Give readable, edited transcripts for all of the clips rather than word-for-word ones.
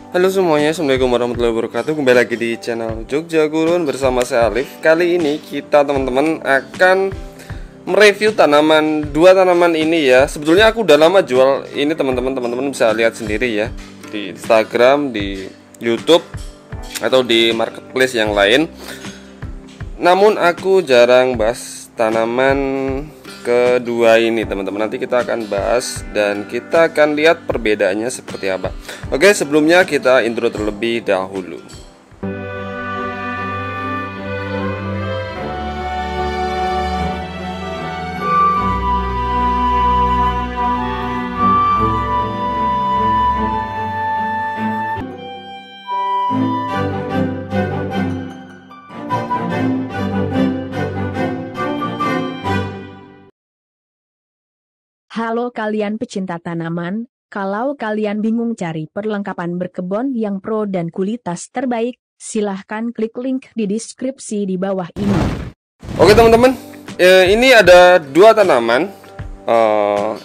Halo semuanya, assalamualaikum warahmatullahi wabarakatuh. Kembali lagi di channel Jogja Gurun bersama saya Alif. Kali ini kita teman-teman akan mereview dua tanaman ini ya. Sebetulnya aku udah lama jual ini teman-teman bisa lihat sendiri ya di Instagram, di YouTube atau di marketplace yang lain. Namun aku jarang bahas tanaman kedua ini teman-teman. Nanti kita akan bahas dan kita akan lihat perbedaannya seperti apa. Oke, sebelumnya kita intro terlebih dahulu. Halo kalian pecinta tanaman, kalau kalian bingung cari perlengkapan berkebun yang pro dan kualitas terbaik, silahkan klik link di deskripsi di bawah ini. Oke teman-teman, ini ada dua tanaman.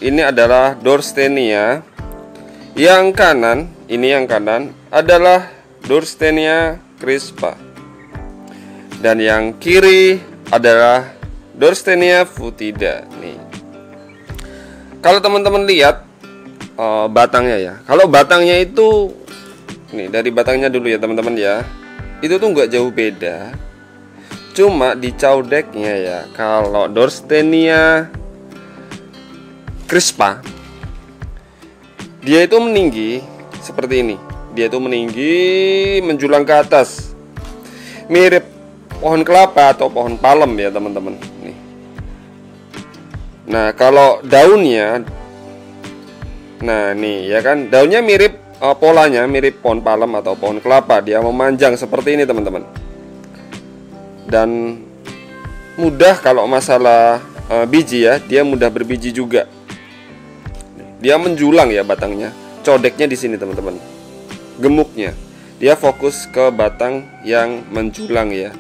Ini adalah Dorstemia. Yang kanan adalah Dorstemia crispa. Dan yang kiri adalah Dorstemia foetida. Nih. Kalau teman-teman lihat batangnya ya. Kalau batangnya itu nih, dari batangnya dulu ya teman-teman ya. Itu tuh nggak jauh beda. Cuma di caudeknya ya. Kalau Dorstemia crispa, dia itu meninggi seperti ini. Dia itu meninggi menjulang ke atas. Mirip pohon kelapa atau pohon palem ya teman-teman. Nih. Nah, kalau daunnya, nah nih ya kan, daunnya mirip, polanya mirip pohon palem atau pohon kelapa. Dia memanjang seperti ini teman-teman. Dan mudah kalau masalah biji ya, dia mudah berbiji juga. Dia menjulang ya batangnya, codeknya di sini teman-teman. Gemuknya, dia fokus ke batang yang menjulang ya.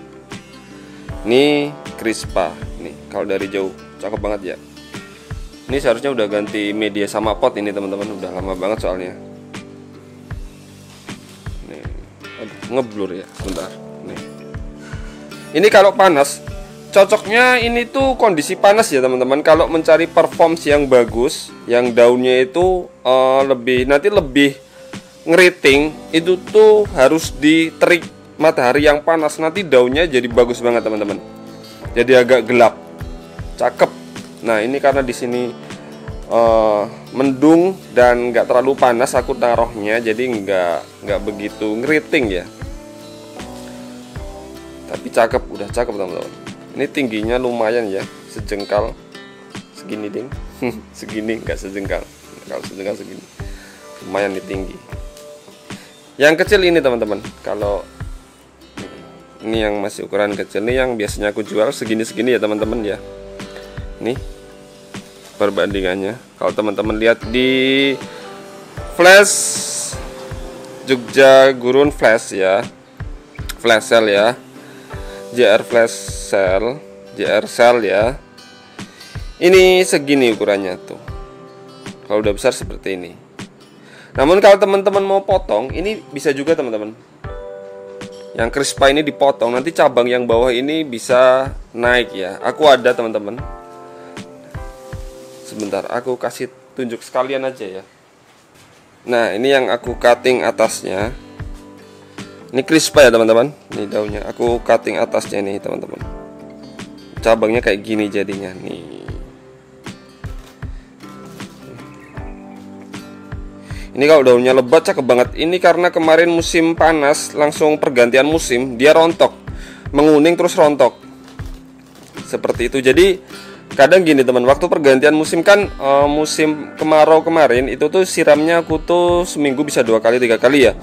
Ini crispa, nih kalau dari jauh cakep banget ya. Ini seharusnya udah ganti media sama pot ini teman-teman, udah lama banget soalnya. Nih, aduh, ngeblur ya, sebentar. Nih. Ini kalau panas, cocoknya ini tuh kondisi panas ya teman-teman. Kalau mencari performance yang bagus, yang daunnya itu lebih ngeriting, itu tuh harus di terik matahari yang panas. Nanti daunnya jadi bagus banget teman-teman. Jadi agak gelap, cakep. Nah ini karena di sini mendung dan nggak terlalu panas aku taruhnya, jadi nggak begitu ngeriting ya. Tapi cakep, udah cakep teman-teman. Ini tingginya lumayan ya, sejengkal segini ding, segini nggak sejengkal. Kalau sejengkal segini, lumayan nih tinggi. Yang kecil ini teman-teman, kalau ini yang masih ukuran kecil nih yang biasanya aku jual segini-segini ya teman-teman ya. Nih perbandingannya. Kalau teman-teman lihat di flash Jogja Gurun flash ya, flash sale ya, JR flash sale, JR sale ya. Ini segini ukurannya tuh. Kalau udah besar seperti ini. Namun kalau teman-teman mau potong, ini bisa juga teman-teman. Yang crispa ini dipotong, nanti cabang yang bawah ini bisa naik ya. Aku ada teman-teman. Sebentar, aku kasih tunjuk sekalian aja ya. Nah, ini yang aku cutting atasnya. Ini crispa ya teman-teman. Ini daunnya, aku cutting atasnya nih teman-teman. Cabangnya kayak gini jadinya nih. Ini kalau daunnya lebat cakep banget. Ini karena kemarin musim panas, langsung pergantian musim, dia rontok, menguning terus rontok. Seperti itu. Jadi kadang gini teman, waktu pergantian musim kan musim kemarau kemarin itu tuh siramnya aku tuh seminggu bisa 2 kali 3 kali ya.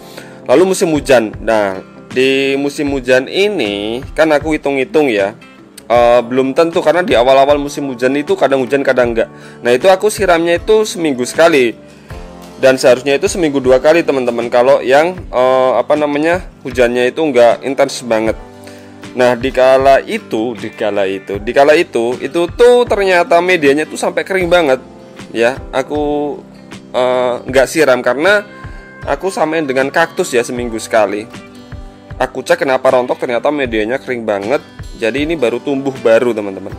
Lalu musim hujan. Nah di musim hujan ini kan aku hitung-hitung ya, belum tentu karena di awal-awal musim hujan itu kadang hujan kadang enggak. Nah itu aku siramnya itu seminggu sekali. Dan seharusnya itu seminggu 2 kali teman-teman. Kalau yang hujannya itu enggak intens banget. Nah, dikala itu tuh ternyata medianya tuh sampai kering banget. Ya, aku nggak siram karena aku samain dengan kaktus ya, seminggu sekali. Aku cek kenapa rontok, ternyata medianya kering banget. Jadi ini baru tumbuh baru teman-teman.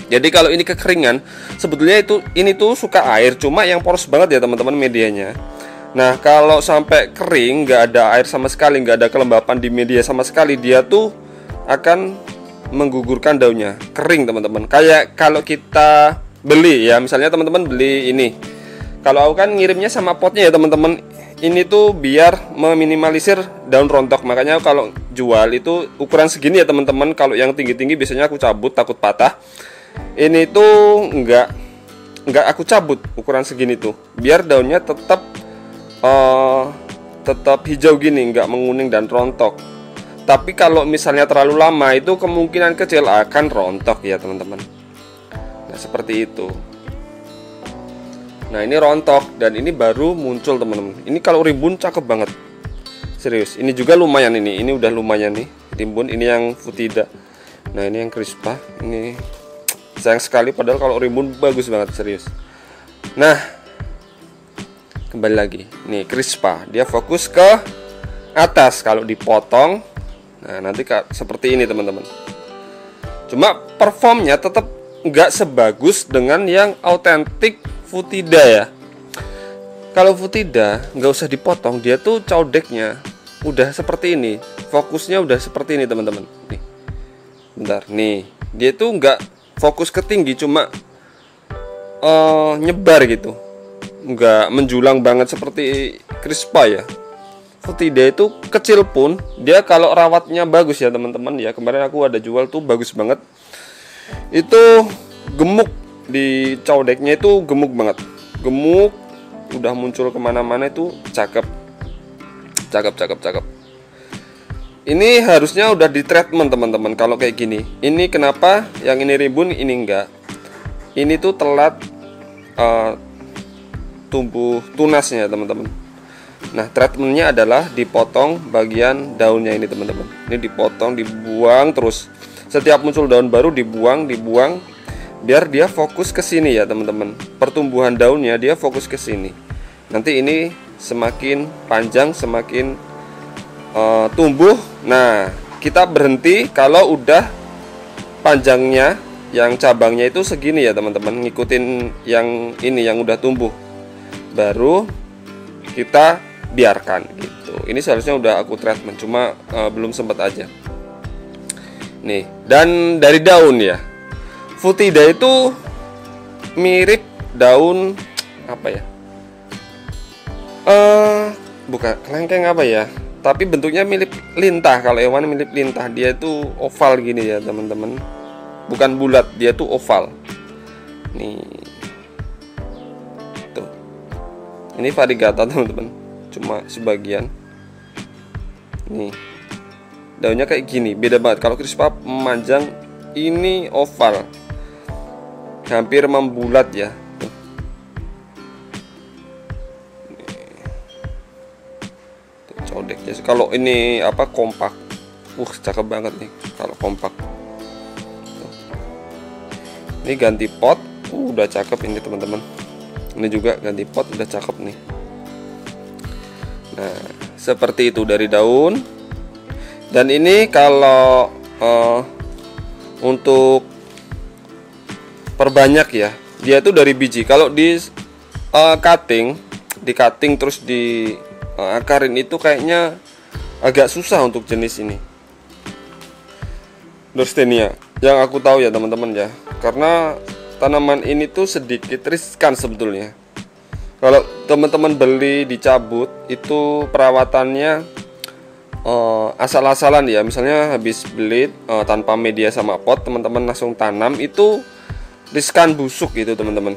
Jadi kalau ini kekeringan, sebetulnya ini tuh suka air, cuma yang poros banget ya teman-teman medianya. Nah kalau sampai kering, nggak ada air sama sekali, nggak ada kelembapan di media sama sekali, dia tuh akan menggugurkan daunnya, kering teman-teman. Kayak kalau kita beli ya, misalnya teman-teman beli ini, kalau aku kan ngirimnya sama potnya ya teman-teman. Ini tuh biar meminimalisir daun rontok. Makanya kalau jual itu ukuran segini ya teman-teman. Kalau yang tinggi-tinggi biasanya aku cabut, takut patah. Ini tuh enggak aku cabut ukuran segini tuh, biar daunnya tetap hijau gini, enggak menguning dan rontok. Tapi kalau misalnya terlalu lama itu kemungkinan kecil akan rontok ya teman-teman. Nah seperti itu. Nah ini rontok dan ini baru muncul teman-teman. Ini kalau rimbun cakep banget, serius. Ini juga lumayan, ini udah lumayan nih rimbun. Ini yang Futida. Nah ini yang Crispa. Ini sayang sekali, padahal kalau rimbun bagus banget, serius. Nah kembali lagi, nih Crispa dia fokus ke atas. Kalau dipotong, nah nanti seperti ini teman-teman. Cuma performnya tetap nggak sebagus dengan yang autentik Futida ya. Kalau Futida nggak usah dipotong, dia tuh caudeknya udah seperti ini, fokusnya udah seperti ini teman-teman. Nih, bentar, nih dia tuh nggak fokus ke tinggi, cuma nyebar gitu, nggak menjulang banget seperti Crispa ya. Futida itu kecil pun dia kalau rawatnya bagus ya teman-teman ya. Kemarin aku ada jual tuh bagus banget. Itu gemuk di caudeknya, itu gemuk banget, gemuk, udah muncul kemana-mana, itu cakep. Ini harusnya udah di treatment teman-teman kalau kayak gini. Ini kenapa yang ini rimbun, ini enggak? Ini tuh telat tumbuh tunasnya teman-teman. Nah treatmentnya adalah dipotong bagian daunnya ini teman-teman. Ini dipotong, dibuang terus. Setiap muncul daun baru dibuang, biar dia fokus ke sini ya teman-teman. Pertumbuhan daunnya dia fokus ke sini. Nanti ini semakin panjang, semakin tumbuh. Nah kita berhenti kalau udah panjangnya, yang cabangnya itu segini ya teman-teman, ngikutin yang ini yang udah tumbuh, baru kita biarkan gitu. Ini seharusnya udah aku treatment, cuma belum sempat aja. Nih, dan dari daun ya, Futida itu mirip daun apa ya? Bukan kelengkeng apa ya? Tapi bentuknya mirip lintah. Kalau hewan mirip lintah, dia itu oval gini ya teman-teman. Bukan bulat, dia tuh oval. Nih, tuh. Ini variegata teman-teman. Cuma sebagian. Nih, daunnya kayak gini, beda banget. Kalau Crispa memanjang, ini oval, hampir membulat ya. Tuh, caudeknya. Kalau ini apa, kompak, cakep banget nih kalau kompak. Tuh. Ini ganti pot, udah cakep ini teman-teman. Ini juga ganti pot, udah cakep nih. Nah seperti itu dari daun. Dan ini kalau untuk perbanyak ya, dia itu dari biji. Kalau di cutting terus di akarin itu kayaknya agak susah untuk jenis ini, Dorstenia, yang aku tahu ya teman-teman ya. Karena tanaman ini tuh sedikit riskan sebetulnya. Kalau teman-teman beli dicabut, itu perawatannya asal-asalan ya. Misalnya habis beli tanpa media sama pot, teman-teman langsung tanam, itu riskan busuk gitu teman-teman.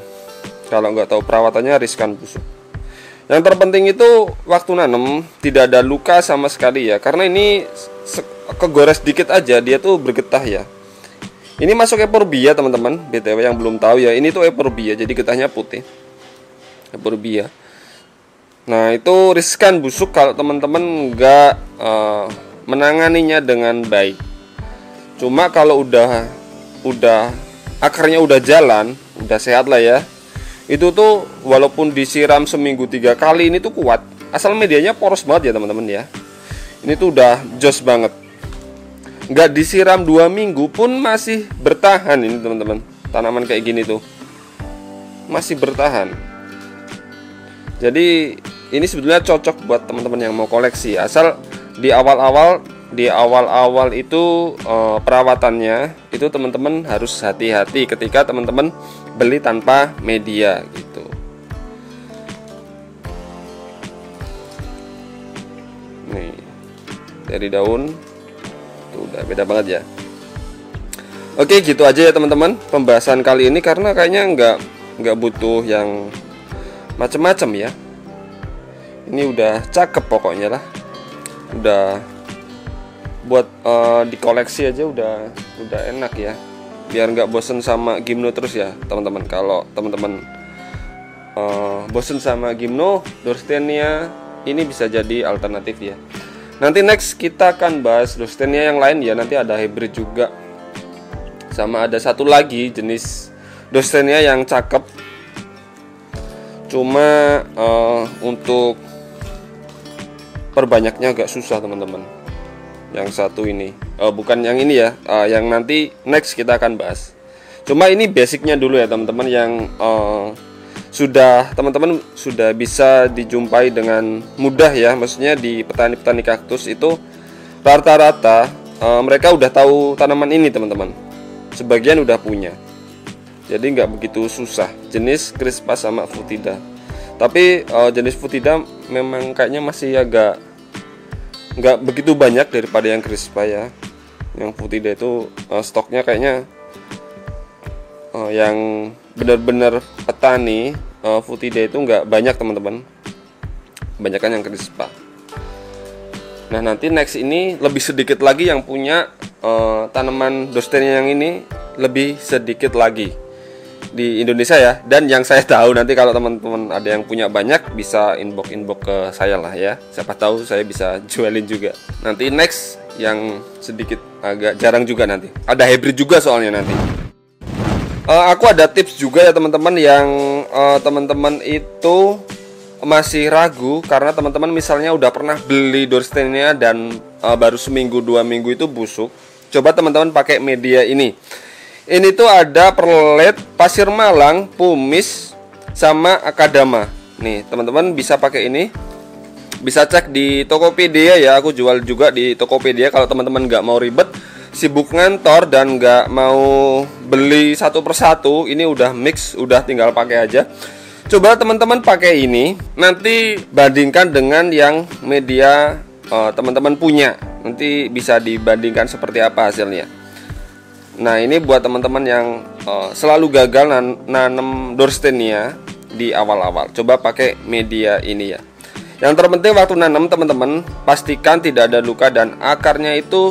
Kalau nggak tahu perawatannya, riskan busuk. Yang terpenting itu waktu nanam tidak ada luka sama sekali ya. Karena ini kegores dikit aja dia tuh bergetah ya. Ini masuk euphorbia teman-teman, BTW yang belum tahu ya. Ini tuh euphorbia, jadi getahnya putih. Euphorbia. Nah itu riskan busuk kalau teman-teman nggak menanganinya dengan baik. Cuma kalau udah akarnya udah jalan, udah sehat lah ya, itu tuh walaupun disiram seminggu 3 kali, ini tuh kuat. asal medianya poros banget ya teman-teman ya. Ini tuh udah jos banget. Nggak disiram 2 minggu pun masih bertahan ini teman-teman. Tanaman kayak gini tuh masih bertahan. Jadi ini sebetulnya cocok buat teman-teman yang mau koleksi. Asal di awal-awal itu perawatannya itu teman-teman harus hati-hati ketika teman-teman beli tanpa media gitu. Nih, dari daun tuh udah beda banget ya. Oke, gitu aja ya teman-teman pembahasan kali ini, karena kayaknya nggak butuh yang macem-macem ya. Ini udah cakep pokoknya lah. Udah buat dikoleksi aja udah enak ya. Biar nggak bosen sama gimno terus ya teman-teman. Kalau teman-teman bosen sama gimno, Dorstenia ini bisa jadi alternatif ya. Nanti next kita akan bahas Dorstenia yang lain ya. Nanti ada hybrid juga. Sama ada satu lagi jenis Dorstenia yang cakep. Cuma untuk perbanyaknya agak susah teman-teman. Yang satu ini bukan yang ini ya, yang nanti next kita akan bahas. Cuma ini basicnya dulu ya teman-teman, yang teman-teman sudah bisa dijumpai dengan mudah ya. Maksudnya di petani-petani kaktus itu rata-rata mereka udah tahu tanaman ini teman-teman. Sebagian udah punya, jadi nggak begitu susah. Jenis Crispa sama Foetida. Tapi jenis Foetida memang kayaknya masih agak nggak begitu banyak daripada yang Crispa ya. Yang Foetida itu stoknya kayaknya yang benar-benar petani Foetida itu nggak banyak teman-teman. Kebanyakan yang Crispa. Nah nanti next ini lebih sedikit lagi yang punya tanaman Dorstenia yang ini, lebih sedikit lagi di Indonesia ya. Dan yang saya tahu nanti kalau teman-teman ada yang punya banyak, bisa inbox ke saya lah ya. Siapa tahu saya bisa jualin juga. Nanti next yang sedikit agak jarang juga nanti. Ada hybrid juga soalnya nanti. Aku ada tips juga ya teman-teman, yang teman-teman itu masih ragu karena teman-teman misalnya udah pernah beli Dorstenia dan baru seminggu 2 minggu itu busuk. Coba teman-teman pakai media ini. Ini tuh ada perlet, pasir malang, pumis, sama akadama. Nih teman-teman bisa pakai ini. Bisa cek di Tokopedia ya. Aku jual juga di Tokopedia. Kalau teman-teman nggak mau ribet, sibuk ngantor dan nggak mau beli satu persatu, ini udah mix, udah tinggal pakai aja. Coba teman-teman pakai ini, nanti bandingkan dengan yang media teman-teman punya. Nanti bisa dibandingkan seperti apa hasilnya. Nah ini buat teman-teman yang selalu gagal nanam Dorstenia di awal-awal, coba pakai media ini ya. Yang terpenting waktu nanam teman-teman pastikan tidak ada luka dan akarnya itu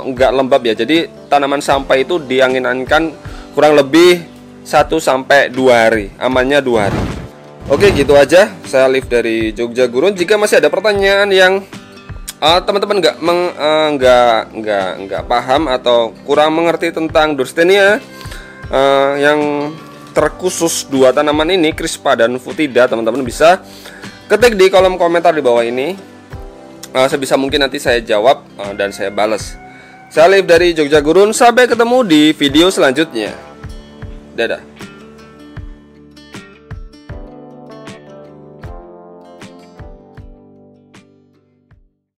enggak lembab ya. Jadi tanaman sampai itu diangin-anginkan kurang lebih 1-2 hari, amannya 2 hari. Oke gitu aja, saya Liv dari Jogja Gurun. Jika masih ada pertanyaan yang teman-teman nggak paham atau kurang mengerti tentang Dorstenia yang terkhusus 2 tanaman ini, Crispa dan Foetida, teman-teman bisa ketik di kolom komentar di bawah ini. Sebisa mungkin nanti saya jawab dan saya balas. Saya Liv dari Jogja Gurun, sampai ketemu di video selanjutnya. Dadah.